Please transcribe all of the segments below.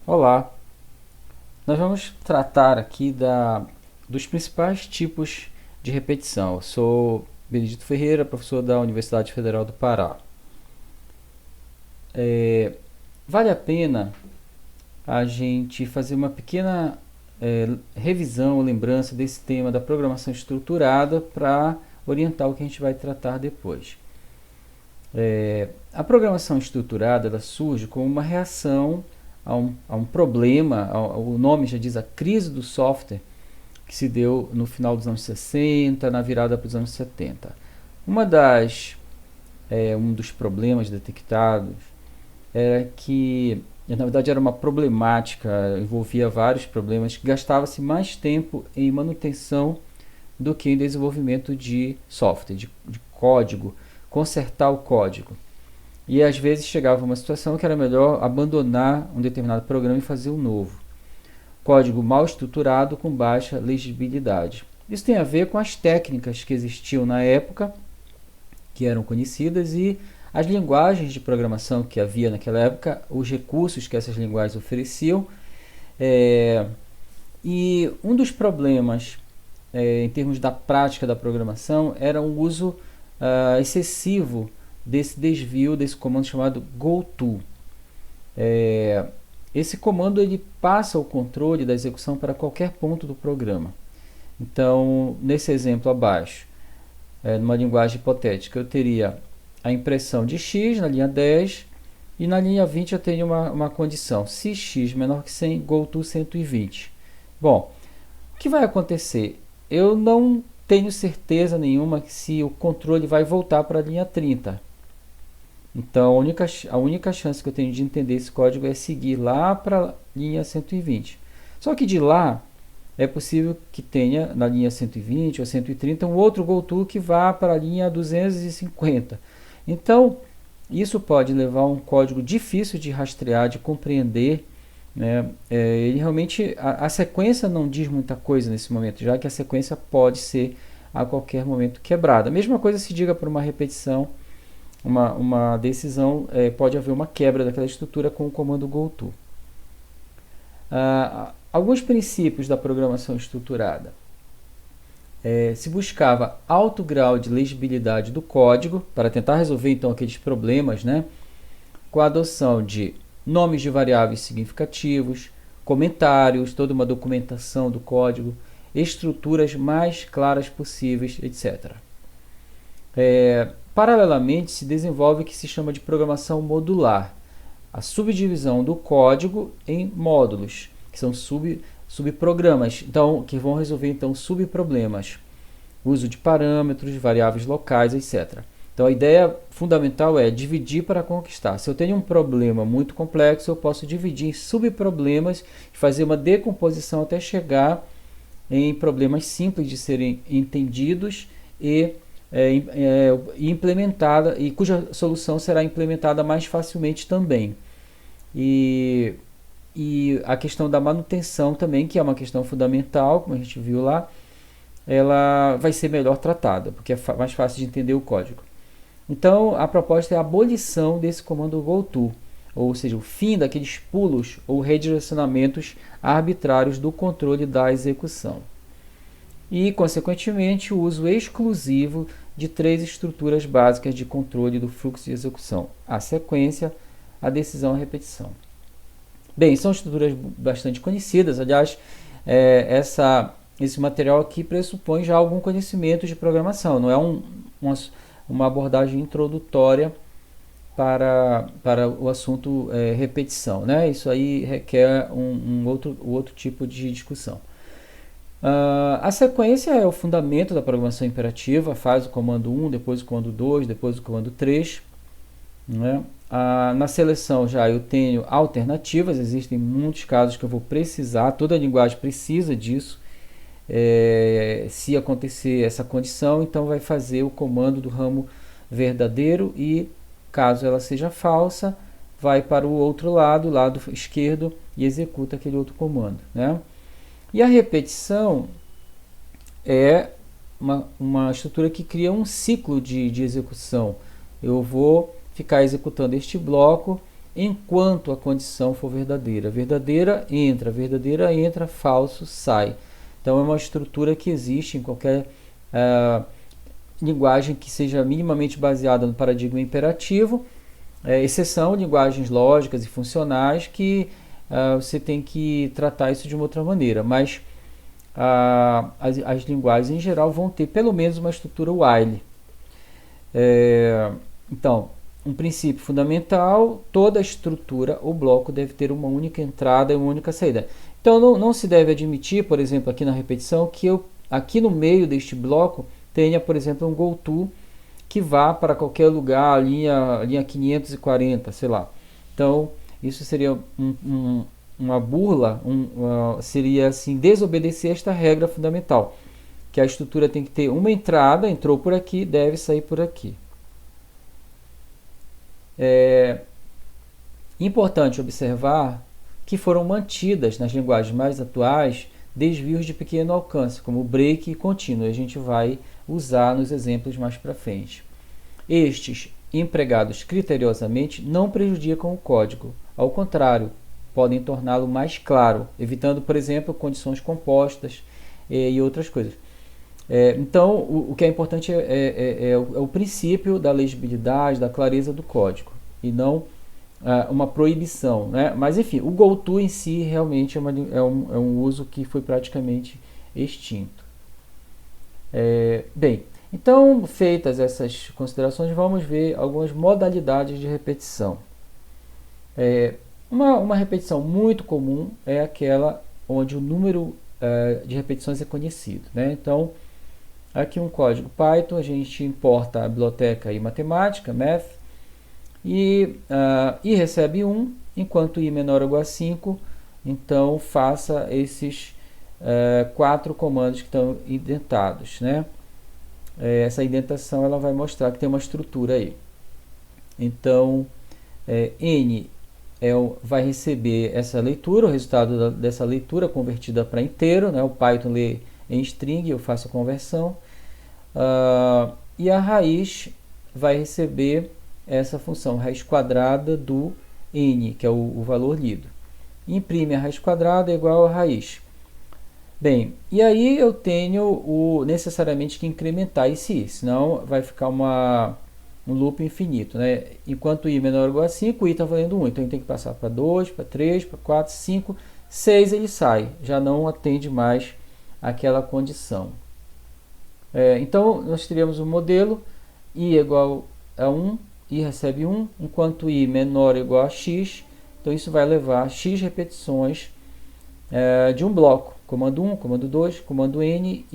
Olá, nós vamos tratar aqui dos principais tipos de repetição. Eu sou Benedito Ferreira, professor da Universidade Federal do Pará. Vale a pena a gente fazer uma pequena revisão ou lembrança desse tema da programação estruturada para orientar o que a gente vai tratar depois. A programação estruturada ela surge como uma reação a um problema, o nome já diz a crise do software, que se deu no final dos anos 60, na virada para os anos 70. Um dos problemas detectados era que, na verdade, era uma problemática, envolvia vários problemas, que gastava-se mais tempo em manutenção do que em desenvolvimento de software, de código, consertar o código. E às vezes chegava uma situação que era melhor abandonar um determinado programa e fazer um novo. Código mal estruturado com baixa legibilidade. Isso tem a ver com as técnicas que existiam na época, que eram conhecidas, e as linguagens de programação que havia naquela época, os recursos que essas linguagens ofereciam. E um dos problemas em termos da prática da programação era o uso excessivo desse desvio, desse comando chamado goto. Esse comando ele passa o controle da execução para qualquer ponto do programa. Então, nesse exemplo abaixo, numa linguagem hipotética, eu teria a impressão de x na linha 10 e na linha 20 eu tenho uma condição, se x menor que 100, goto 120. Bom, o que vai acontecer? Eu não tenho certeza nenhuma que se o controle vai voltar para a linha 30. Então, a única chance que eu tenho de entender esse código é seguir lá para a linha 120. Só que de lá, é possível que tenha na linha 120 ou 130 um outro goto que vá para a linha 250. Então, isso pode levar a um código difícil de rastrear, de compreender. Né? Ele realmente, a sequência não diz muita coisa nesse momento, já que a sequência pode ser a qualquer momento quebrada. A mesma coisa se diga para uma repetição, uma decisão, pode haver uma quebra daquela estrutura com o comando goto. Alguns princípios da programação estruturada. Se buscava alto grau de legibilidade do código para tentar resolver então aqueles problemas, né? Com a adoção de nomes de variáveis significativos, comentários, toda uma documentação do código, estruturas mais claras possíveis, etc. Paralelamente, se desenvolve o que se chama de programação modular, a subdivisão do código em módulos, que são subprogramas, então, que vão resolver então subproblemas, uso de parâmetros, variáveis locais, etc. Então, a ideia fundamental é dividir para conquistar. Se eu tenho um problema muito complexo, eu posso dividir em subproblemas e fazer uma decomposição até chegar em problemas simples de serem entendidos e implementada, e cuja solução será implementada mais facilmente também. E a questão da manutenção também, que é uma questão fundamental, como a gente viu lá, ela vai ser melhor tratada, porque é mais fácil de entender o código. Então, a proposta é a abolição desse comando goto, ou seja, o fim daqueles pulos ou redirecionamentos arbitrários do controle da execução. E, consequentemente, o uso exclusivo de 3 estruturas básicas de controle do fluxo de execução: a sequência, a decisão e a repetição. Bem, são estruturas bastante conhecidas. Aliás, esse material aqui pressupõe já algum conhecimento de programação, não é uma abordagem introdutória para o assunto repetição. Né? Isso aí requer outro tipo de discussão. A sequência é o fundamento da programação imperativa, faz o comando 1, depois o comando 2, depois o comando 3. Né? Na seleção já eu tenho alternativas, existem muitos casos que eu vou precisar, toda linguagem precisa disso. Se acontecer essa condição, então vai fazer o comando do ramo verdadeiro e, caso ela seja falsa, vai para o outro lado esquerdo, e executa aquele outro comando. Né? E a repetição é uma estrutura que cria um ciclo de execução. Eu vou ficar executando este bloco enquanto a condição for verdadeira. Verdadeira entra, falso sai. Então é uma estrutura que existe em qualquer linguagem que seja minimamente baseada no paradigma imperativo, exceção linguagens lógicas e funcionais que você tem que tratar isso de uma outra maneira, mas as linguagens em geral vão ter pelo menos uma estrutura while. Então, um princípio fundamental, toda estrutura ou bloco deve ter uma única entrada e uma única saída. Então não se deve admitir, por exemplo, aqui na repetição, que eu aqui no meio deste bloco tenha, por exemplo, um goto que vá para qualquer lugar, linha 540, sei lá. Então, isso seria uma burla, seria assim, desobedecer esta regra fundamental, que a estrutura tem que ter uma entrada, entrou por aqui, deve sair por aqui. É importante observar que foram mantidas nas linguagens mais atuais desvios de pequeno alcance, como break e contínuo. A gente vai usar nos exemplos mais para frente. Estes, empregados criteriosamente, não prejudicam o código. Ao contrário, podem torná-lo mais claro, evitando, por exemplo, condições compostas e outras coisas. Então, o que é importante é o princípio da legibilidade, da clareza do código, e não uma proibição, né? Mas, enfim, o goto em si realmente é um uso que foi praticamente extinto. Bem, então, feitas essas considerações, vamos ver algumas modalidades de repetição. Uma repetição muito comum é aquela onde o número de repetições é conhecido, né? Então, aqui um código Python, a gente importa a biblioteca e matemática, math, e i recebe 1, enquanto i menor ou igual a 5, então faça esses 4 comandos que estão indentados, né? Essa indentação ela vai mostrar que tem uma estrutura aí. Então, n vai receber essa leitura, o resultado dessa leitura convertida para inteiro, né? O Python lê em string, eu faço a conversão, e a raiz vai receber essa função, raiz quadrada do n, que é o valor lido. Imprime a raiz quadrada igual a raiz. Bem, e aí eu tenho necessariamente que incrementar esse i, senão vai ficar um loop infinito, né? Enquanto i menor ou igual a 5, o i está valendo 1, então ele tem que passar para 2, para 3, para 4, 5, 6 ele sai, já não atende mais aquela condição. Então, nós teríamos um modelo, i igual a 1, i recebe 1, enquanto i menor ou igual a x, então isso vai levar a x repetições de um bloco, comando 1, comando 2, comando n,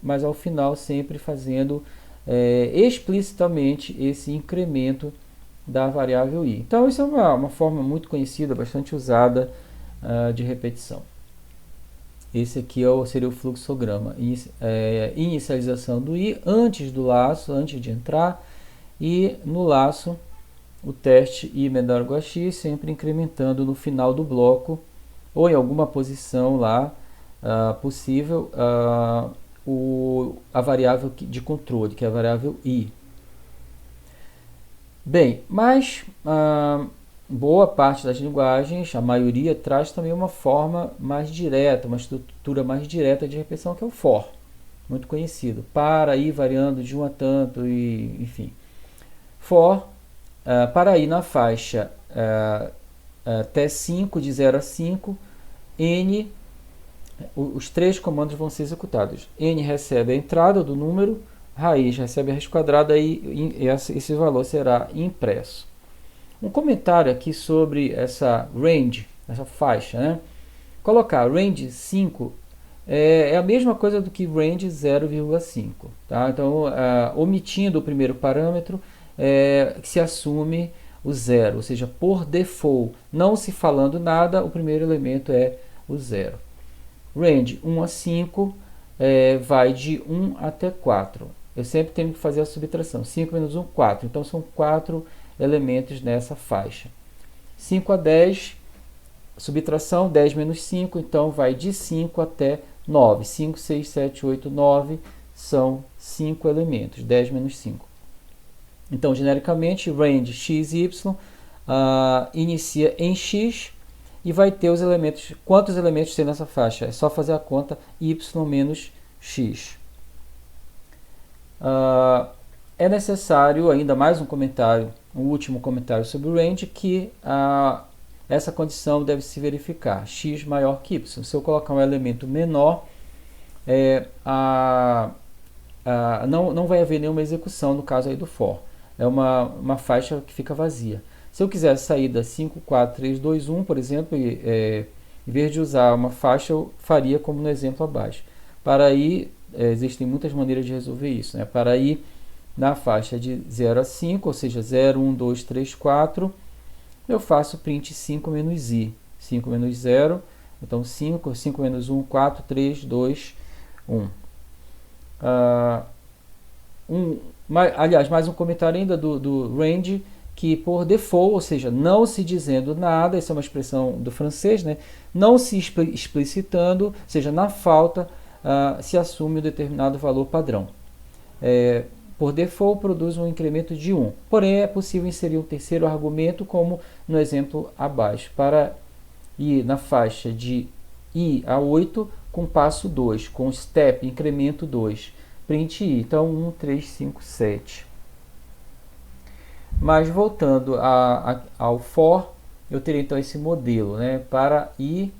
mas ao final sempre fazendo explicitamente esse incremento da variável i. Então isso é uma forma muito conhecida, bastante usada de repetição. Esse aqui seria o fluxograma, inicialização do i antes do laço, antes de entrar, e no laço o teste i menor ou igual a x, sempre incrementando no final do bloco, ou em alguma posição lá possível, a variável de controle, que é a variável i. Bem, mas boa parte das linguagens, a maioria, traz também uma forma mais direta, uma estrutura mais direta de repetição, que é o for, muito conhecido, para ir variando de 1 a tanto, enfim. For, para ir na faixa T5, de 0 a 5, n, os 3 comandos vão ser executados. N recebe a entrada do número, raiz recebe a raiz quadrada e esse valor será impresso. Um comentário aqui sobre essa range, essa faixa, né? Colocar range 5 é a mesma coisa do que range 0,5. Tá? Então, omitindo o primeiro parâmetro, se assume o 0, ou seja, por default, não se falando nada, o primeiro elemento é o 0. Range 1 a 5 vai de 1 até 4. Eu sempre tenho que fazer a subtração. 5 menos 1, 4. Então, são 4 elementos nessa faixa. 5 a 10, subtração, 10 menos 5, então vai de 5 até 9. 5, 6, 7, 8, 9 são 5 elementos, 10 menos 5. Então, genericamente, range x, y, inicia em x e vai ter os elementos. Quantos elementos tem nessa faixa? É só fazer a conta y menos x. É necessário ainda mais um comentário, um último comentário sobre o range, que essa condição deve se verificar, x maior que y. Se eu colocar um elemento menor, não vai haver nenhuma execução no caso aí do for. É uma faixa que fica vazia. Se eu quiser sair da 5, 4, 3, 2, 1, por exemplo, em vez de usar uma faixa, eu faria como no exemplo abaixo. Para ir, existem muitas maneiras de resolver isso, né? Para ir na faixa de 0 a 5, ou seja, 0, 1, 2, 3, 4, eu faço print 5 menos i. 5 menos 0, então 5, 5 menos 1, 4, 3, 2, 1. Aliás, mais um comentário ainda do range, que por default, ou seja, não se dizendo nada, essa é uma expressão do francês, né? Não se explicitando, ou seja, na falta, se assume um determinado valor padrão. Por default, produz um incremento de 1. Porém, é possível inserir um terceiro argumento, como no exemplo abaixo, para ir na faixa de i a 8 com passo 2, com step, incremento 2, print i. Então, 1, 3, 5, 7. Mas voltando ao for, eu teria então esse modelo, né, para i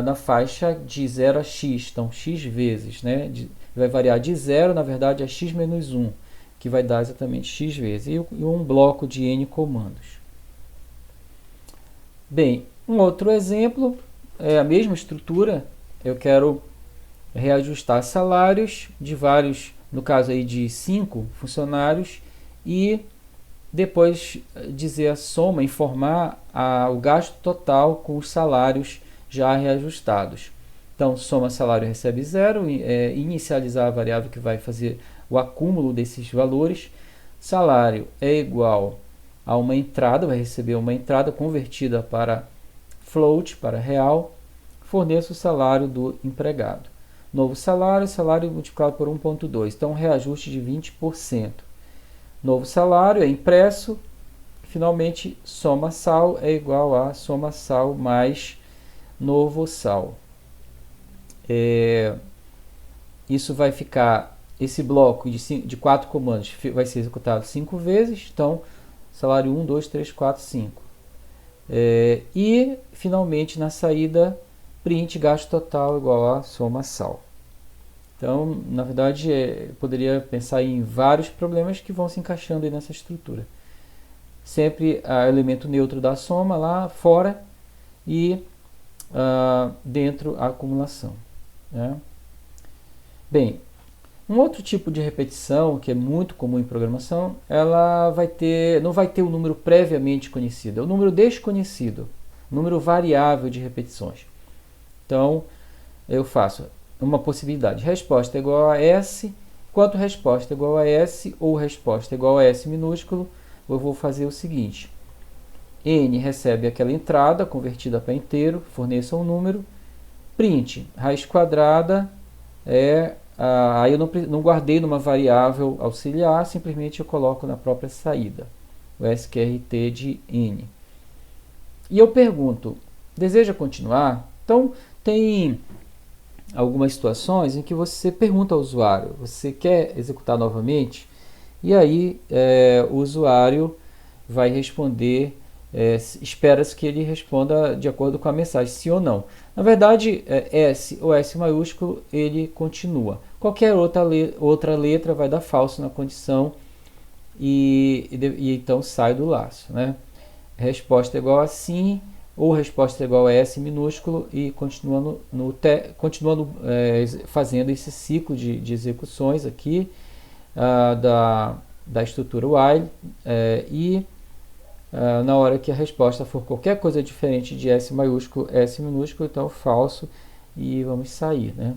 na faixa de 0 a x, então x vezes, né, vai variar de 0, na verdade, a x menos 1, que vai dar exatamente x vezes, e um bloco de n comandos. Bem, um outro exemplo, é a mesma estrutura, eu quero reajustar salários de vários, no caso aí de 5 funcionários, e depois dizer a soma, informar o gasto total com os salários já reajustados. Então, soma salário recebe 0, inicializar a variável que vai fazer o acúmulo desses valores. Salário é igual a uma entrada, vai receber uma entrada convertida para float, para real. Forneço o salário do empregado. Novo salário, salário multiplicado por 1,2, então reajuste de 20%. Novo salário é impresso, finalmente soma sal é igual a soma sal mais novo sal. Isso vai ficar, esse bloco de 4 comandos vai ser executado 5 vezes, então salário 1, 2, 3, 4, 5. E finalmente na saída, print gasto total igual a soma sal. Então, na verdade, poderia pensar em vários problemas que vão se encaixando aí nessa estrutura. Sempre o elemento neutro da soma lá fora e dentro a acumulação, né? Bem, um outro tipo de repetição que é muito comum em programação, ela não vai ter o número previamente conhecido, é o número desconhecido, número variável de repetições. Então, eu faço uma possibilidade, resposta igual a S, enquanto resposta igual a S ou resposta igual a S minúsculo, eu vou fazer o seguinte, N recebe aquela entrada convertida para inteiro, forneça um número, print, raiz quadrada, aí eu não guardei numa variável auxiliar, simplesmente eu coloco na própria saída, o sqrt de N. E eu pergunto, deseja continuar? Então, tem algumas situações em que você pergunta ao usuário, você quer executar novamente? E aí o usuário vai responder, espera-se que ele responda de acordo com a mensagem, sim ou não. Na verdade, S ou S maiúsculo, ele continua. Qualquer outra letra vai dar falso na condição e então sai do laço, né? Resposta igual a sim, ou resposta igual a S minúsculo e continuando fazendo esse ciclo de execuções aqui da estrutura while na hora que a resposta for qualquer coisa diferente de S maiúsculo, S minúsculo, então falso e vamos sair, né?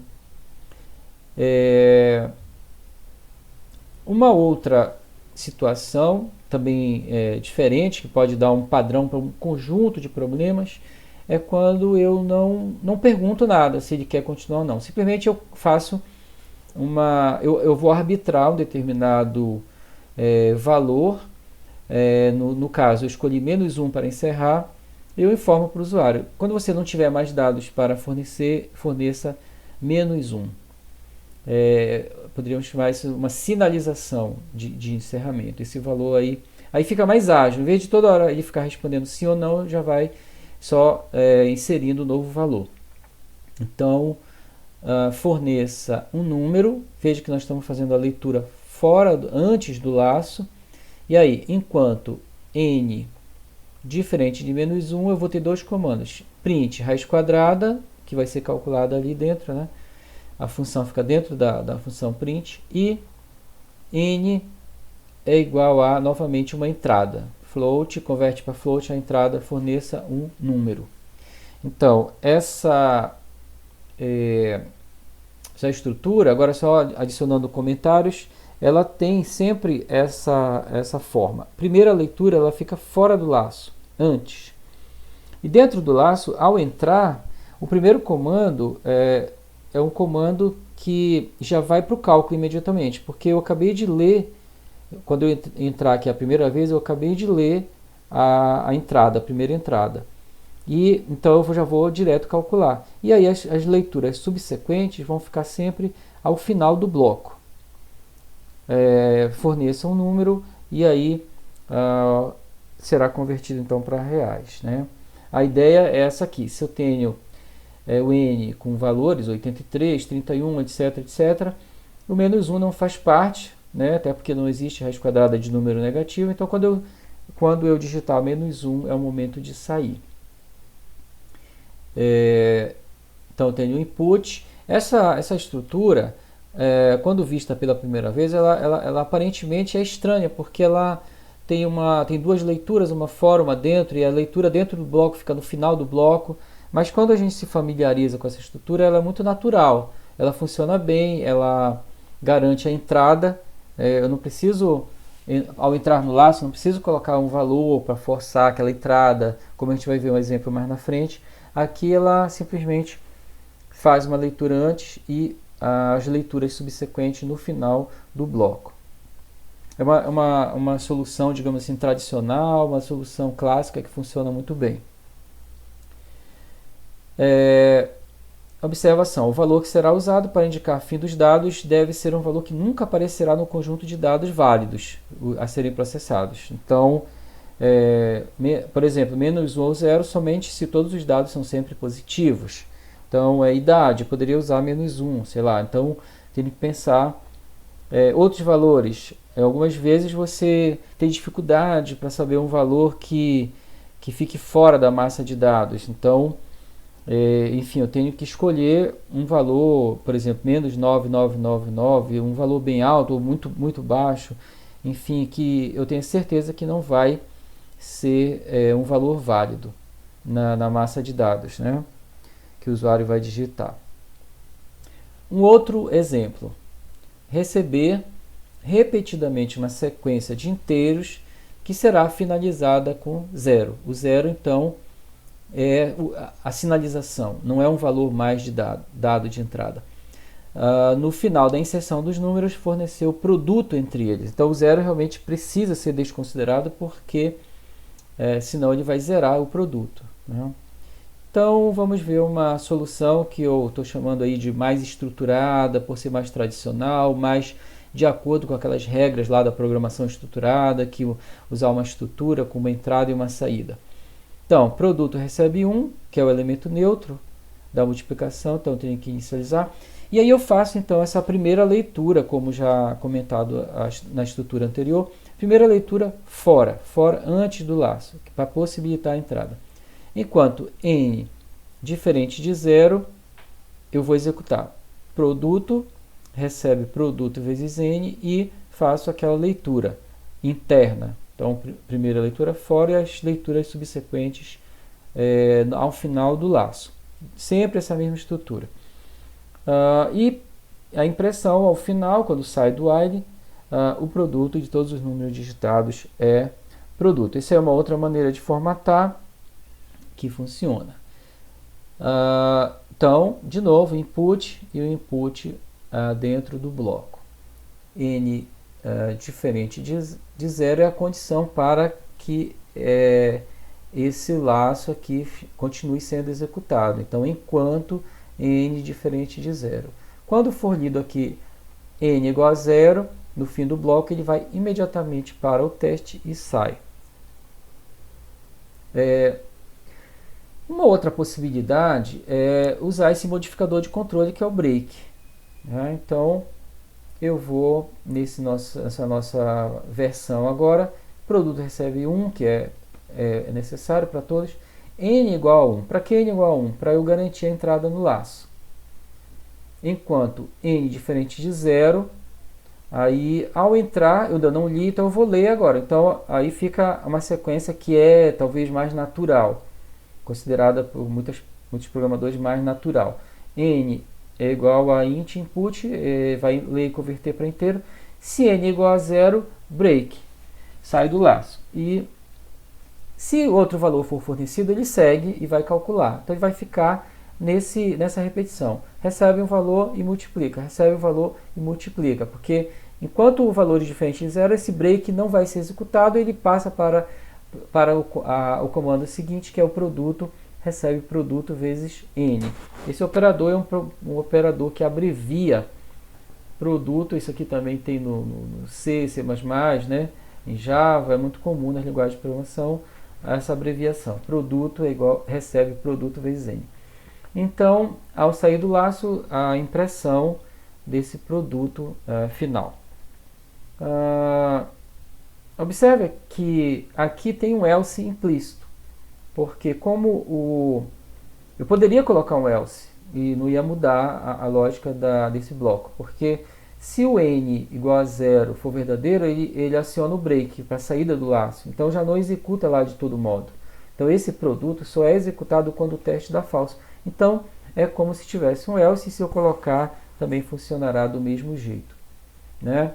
Uma outra situação também diferente, que pode dar um padrão para um conjunto de problemas, é quando eu não pergunto nada se ele quer continuar ou não. Simplesmente eu faço eu vou arbitrar um determinado valor no caso, eu escolhi -1 para encerrar, eu informo para o usuário. Quando você não tiver mais dados para fornecer, forneça -1. Poderíamos chamar isso uma sinalização de encerramento. Esse valor aí fica mais ágil. Em vez de toda hora ele ficar respondendo sim ou não, já vai só inserindo um novo valor. Então, forneça um número. Veja que nós estamos fazendo a leitura antes do laço. E aí, enquanto n diferente de -1, eu vou ter dois comandos. Print raiz quadrada, que vai ser calculada ali dentro, né? A função fica dentro da função print. E n é igual a, novamente, uma entrada. Float, converte para float, a entrada forneça um número. Então, essa estrutura, agora só adicionando comentários, ela tem sempre essa forma. Primeira leitura, ela fica fora do laço, antes. E dentro do laço, ao entrar, o primeiro comando é um comando que já vai para o cálculo imediatamente, porque eu acabei de ler, quando eu entrar aqui a primeira vez, eu acabei de ler a entrada, a primeira entrada. E então eu já vou direto calcular. E aí as leituras subsequentes vão ficar sempre ao final do bloco. Forneça um número e aí será convertido então para reais, né? A ideia é essa aqui. Se eu tenho o n com valores 83, 31, etc, etc, o -1 não faz parte, né? Até porque não existe raiz quadrada de número negativo. Então quando eu digitar -1 é o momento de sair. Então eu tenho o input. Essa estrutura, quando vista pela primeira vez, ela aparentemente é estranha, porque ela tem duas leituras, uma fora, uma dentro, e a leitura dentro do bloco fica no final do bloco. Mas quando a gente se familiariza com essa estrutura, ela é muito natural, ela funciona bem, ela garante a entrada. Eu não preciso, ao entrar no laço, não preciso colocar um valor para forçar aquela entrada, como a gente vai ver um exemplo mais na frente. Aqui ela simplesmente faz uma leitura antes e as leituras subsequentes no final do bloco. É uma solução, digamos assim, tradicional, uma solução clássica que funciona muito bem. Observação: o valor que será usado para indicar fim dos dados deve ser um valor que nunca aparecerá no conjunto de dados válidos a serem processados. Então, por exemplo, -1 ou 0 somente se todos os dados são sempre positivos. Então, idade, eu poderia usar -1, sei lá. Então, tem que pensar outros valores. Algumas vezes você tem dificuldade para saber um valor que fique fora da massa de dados. Então, enfim, eu tenho que escolher um valor, por exemplo, -9999, um valor bem alto ou muito, muito baixo, enfim, que eu tenho certeza que não vai ser um valor válido na massa de dados, né, que o usuário vai digitar. Um outro exemplo: receber repetidamente uma sequência de inteiros que será finalizada com 0. O 0, então, é a sinalização, não é um valor mais de dado de entrada. No final da inserção dos números, fornecer o produto entre eles. Então, o 0 realmente precisa ser desconsiderado, porque senão ele vai zerar o produto, né? Então, vamos ver uma solução que eu estou chamando aí de mais estruturada, por ser mais tradicional, mais de acordo com aquelas regras lá da programação estruturada, que usar uma estrutura com uma entrada e uma saída. Então, produto recebe 1, que é o elemento neutro da multiplicação, então eu tenho que inicializar. E aí eu faço então essa primeira leitura, como já comentado na estrutura anterior. Primeira leitura fora antes do laço, para possibilitar a entrada. Enquanto n diferente de 0, eu vou executar produto, recebe produto vezes n e faço aquela leitura interna. Então, primeira leitura fora e as leituras subsequentes ao final do laço. Sempre essa mesma estrutura. E a impressão ao final, quando sai do while, o produto de todos os números digitados é produto. Essa é uma outra maneira de formatar que funciona. Então, de novo, input e o input dentro do bloco. N diferente de de 0 é a condição para que esse laço aqui continue sendo executado. Então, enquanto n diferente de 0. Quando for lido aqui n igual a 0, no fim do bloco, ele vai imediatamente para o teste e sai. Uma outra possibilidade é usar esse modificador de controle que é o break. Então, eu vou nessa nossa versão agora, produto recebe 1, que é necessário para todos, n igual a 1. Para que n igual a 1? Para eu garantir a entrada no laço. Enquanto n diferente de 0, aí ao entrar, eu ainda não li, então eu vou ler agora. Então aí fica uma sequência que é talvez mais natural, considerada por muitos programadores mais natural. N é igual a int input, vai ler e converter para inteiro. Se n é igual a 0, break, sai do laço. E se outro valor for fornecido, ele segue e vai calcular. Então ele vai ficar nessa repetição. Recebe um valor e multiplica, recebe um valor e multiplica, porque enquanto o valor é diferente de 0, esse break não vai ser executado, ele passa para o comando seguinte, que é o produto, recebe produto vezes n. Esse operador é um operador que abrevia produto. Isso aqui também tem no C, C++, né? Em Java, é muito comum nas linguagens de programação essa abreviação. Produto é igual, recebe produto vezes n. Então, ao sair do laço, a impressão desse produto final. Observe que aqui tem um else implícito, porque como eu poderia colocar um else e não ia mudar a lógica desse bloco, porque se o n igual a 0 for verdadeiro, ele aciona o break para a saída do laço, então já não executa lá de todo modo. Então esse produto só é executado quando o teste dá falso. Então é como se tivesse um else, e se eu colocar também funcionará do mesmo jeito, né?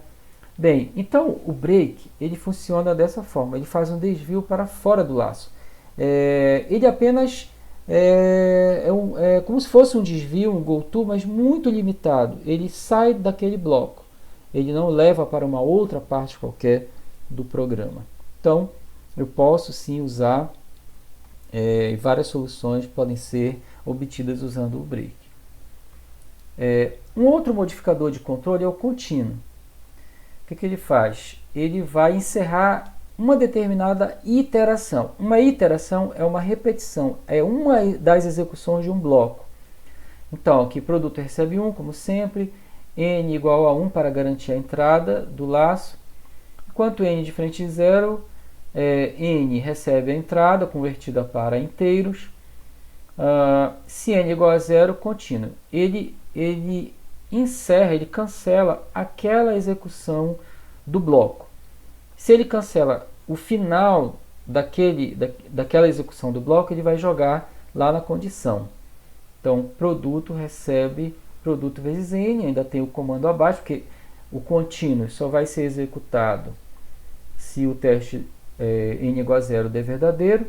Bem, então o break ele funciona dessa forma, ele faz um desvio para fora do laço. Ele apenas é como se fosse um desvio, um goto, mas muito limitado. Ele sai daquele bloco, ele não leva para uma outra parte qualquer do programa. Então eu posso sim usar, várias soluções podem ser obtidas usando o break. Um outro modificador de controle é o contínuo. O que ele faz? Ele vai encerrar uma determinada iteração. Uma iteração é uma repetição, é uma das execuções de um bloco. Então, aqui produto recebe 1, como sempre, n igual a 1 para garantir a entrada do laço. Enquanto n diferente de 0, n recebe a entrada convertida para inteiros. Se n igual a 0, contínuo. Ele encerra, ele cancela aquela execução do bloco. Se ele cancela o final daquela execução do bloco, ele vai jogar lá na condição. Então, produto recebe produto vezes n, ainda tem o comando abaixo, porque o contínuo só vai ser executado se o teste n igual a 0 der verdadeiro.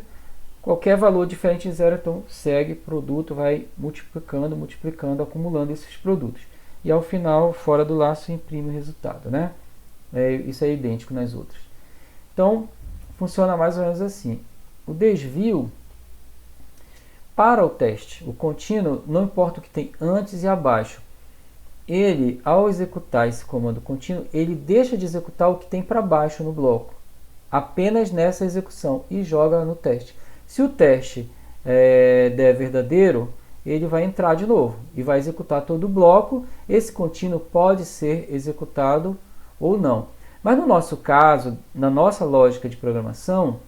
Qualquer valor diferente de 0, então segue produto, vai multiplicando, multiplicando, acumulando esses produtos. E ao final, fora do laço, imprime o resultado, né? Isso é idêntico nas outras. Então, funciona mais ou menos assim. O desvio para o teste, o contínuo, não importa o que tem antes e abaixo. Ele, ao executar esse comando contínuo, ele deixa de executar o que tem para baixo no bloco, apenas nessa execução, e joga no teste. Se o teste der verdadeiro, ele vai entrar de novo e vai executar todo o bloco. Esse contínuo pode ser executado ou não. Mas no nosso caso, na nossa lógica de programação,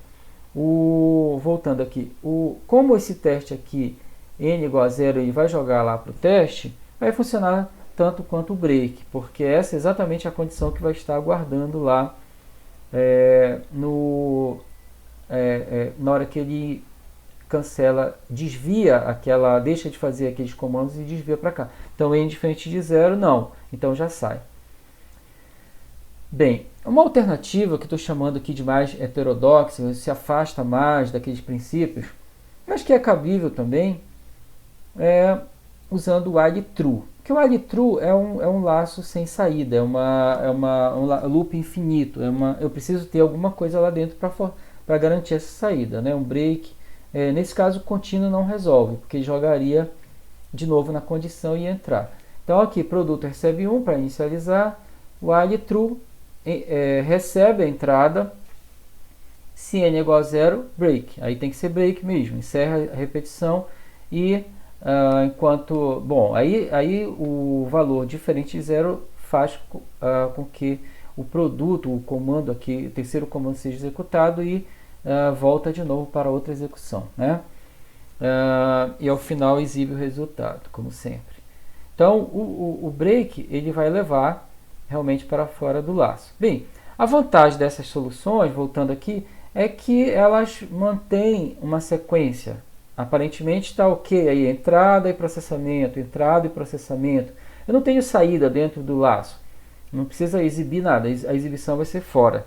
voltando aqui, como esse teste aqui, n igual a 0, ele vai jogar lá para o teste, vai funcionar tanto quanto o break, porque essa é exatamente a condição que vai estar aguardando lá na hora que ele cancela, deixa de fazer aqueles comandos e desvia para cá. Então, n diferente de 0, não. Então, já sai. Bem, uma alternativa que estou chamando aqui de mais heterodoxa, se afasta mais daqueles princípios, mas que é cabível também, é usando o while true. Que o while true é um laço sem saída, um loop infinito, eu preciso ter alguma coisa lá dentro para garantir essa saída, né? Um break. Nesse caso, o contínuo não resolve, porque jogaria de novo na condição e entrar. Então aqui, produto recebe 1 para inicializar, while true recebe a entrada, se n é igual a 0, break. Aí tem que ser break mesmo, encerra a repetição e enquanto... Bom, aí o valor diferente de 0 faz com que o produto, o comando aqui, o terceiro comando seja executado e volta de novo para outra execução, né? E ao final exibe o resultado, como sempre. Então o break ele vai levar realmente para fora do laço. Bem, a vantagem dessas soluções, voltando aqui, é que elas mantêm uma sequência. Aparentemente está ok, aí entrada e processamento, entrada e processamento. Eu não tenho saída dentro do laço, não precisa exibir nada, a exibição vai ser fora.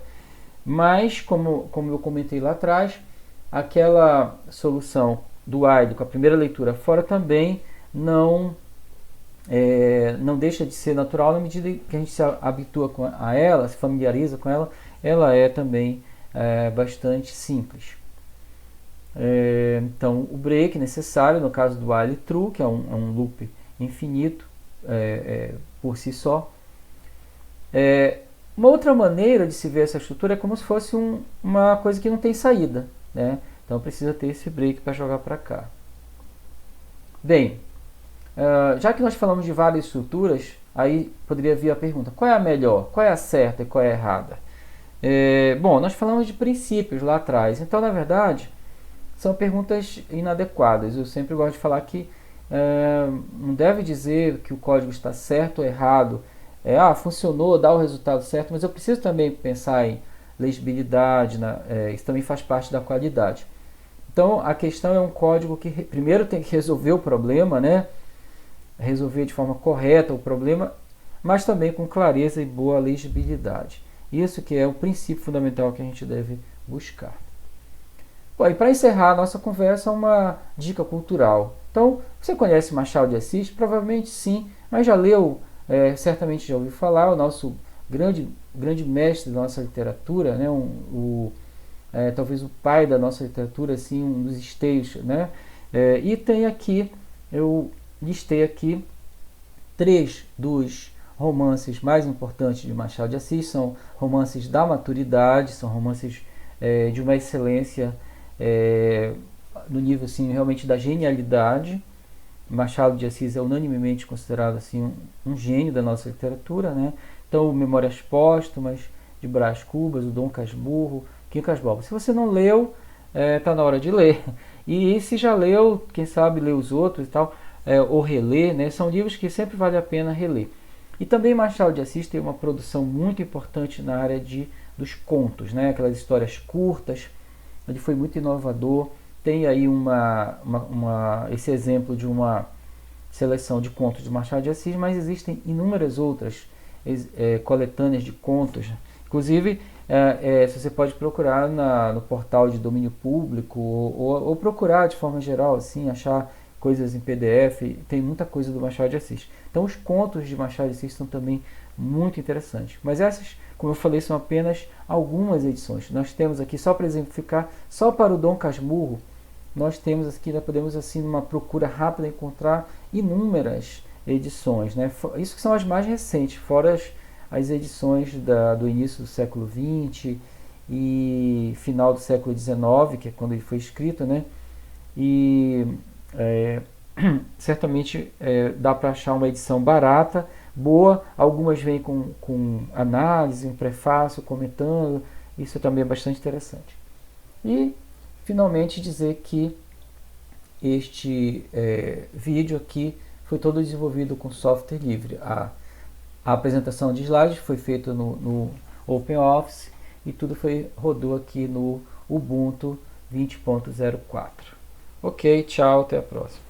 Mas, como eu comentei lá atrás, aquela solução do while com a primeira leitura fora também não deixa de ser natural na medida que a gente se habitua a ela, se familiariza com ela, ela é também bastante simples. Então, o break necessário, no caso do while true, que é um loop infinito por si só. Uma outra maneira de se ver essa estrutura é como se fosse uma coisa que não tem saída, né? Então precisa ter esse break para jogar para cá. Bem, já que nós falamos de várias estruturas, aí poderia vir a pergunta, qual é a melhor, qual é a certa e qual é a errada? Bom, nós falamos de princípios lá atrás, então na verdade são perguntas inadequadas. Eu sempre gosto de falar que não deve dizer que o código está certo ou errado. Funcionou, dá o resultado certo, mas eu preciso também pensar em legibilidade, isso também faz parte da qualidade. Então a questão é um código que primeiro tem que resolver o problema, né? Resolver de forma correta o problema, mas também com clareza e boa legibilidade. Isso que é o princípio fundamental que a gente deve buscar. Bom, e para encerrar a nossa conversa, uma dica cultural. Então, você conhece Machado de Assis? Provavelmente sim, mas já leu, certamente já ouviu falar, o nosso grande mestre da nossa literatura, né? Talvez o pai da nossa literatura, assim, um dos esteios, né? E tem aqui, eu listei aqui 3 dos romances mais importantes de Machado de Assis, são romances da maturidade, são romances de uma excelência no nível assim, realmente da genialidade. Machado de Assis é unanimemente considerado assim, um gênio da nossa literatura, né? Então, Memórias Póstumas, de Brás Cubas, o Dom Casmurro, Quincas Borba. Se você não leu, está na hora de ler. E se já leu, quem sabe ler os outros e tal, ou reler, né? São livros que sempre vale a pena reler. E também Machado de Assis tem uma produção muito importante na área dos contos, né? Aquelas histórias curtas. Ele foi muito inovador. Tem aí esse exemplo de uma seleção de contos de Machado de Assis, mas existem inúmeras outras coletâneas de contos. Inclusive, você pode procurar no portal de domínio público ou procurar de forma geral, assim, achar coisas em PDF. Tem muita coisa do Machado de Assis. Então, os contos de Machado de Assis são também muito interessantes. Mas essas, como eu falei, são apenas algumas edições. Nós temos aqui, só para exemplificar, só para o Dom Casmurro, nós temos aqui, nós podemos assim, numa procura rápida, encontrar inúmeras edições, né? Isso que são as mais recentes, fora as edições do início do século XX e final do século XIX, que é quando ele foi escrito, né? E certamente dá para achar uma edição barata, boa. Algumas vêm com análise, um prefácio comentando. Isso também é bastante interessante. E finalmente dizer que este vídeo aqui foi todo desenvolvido com software livre. A apresentação de slides foi feita no OpenOffice e tudo rodou aqui no Ubuntu 20.04. Ok, tchau, até a próxima.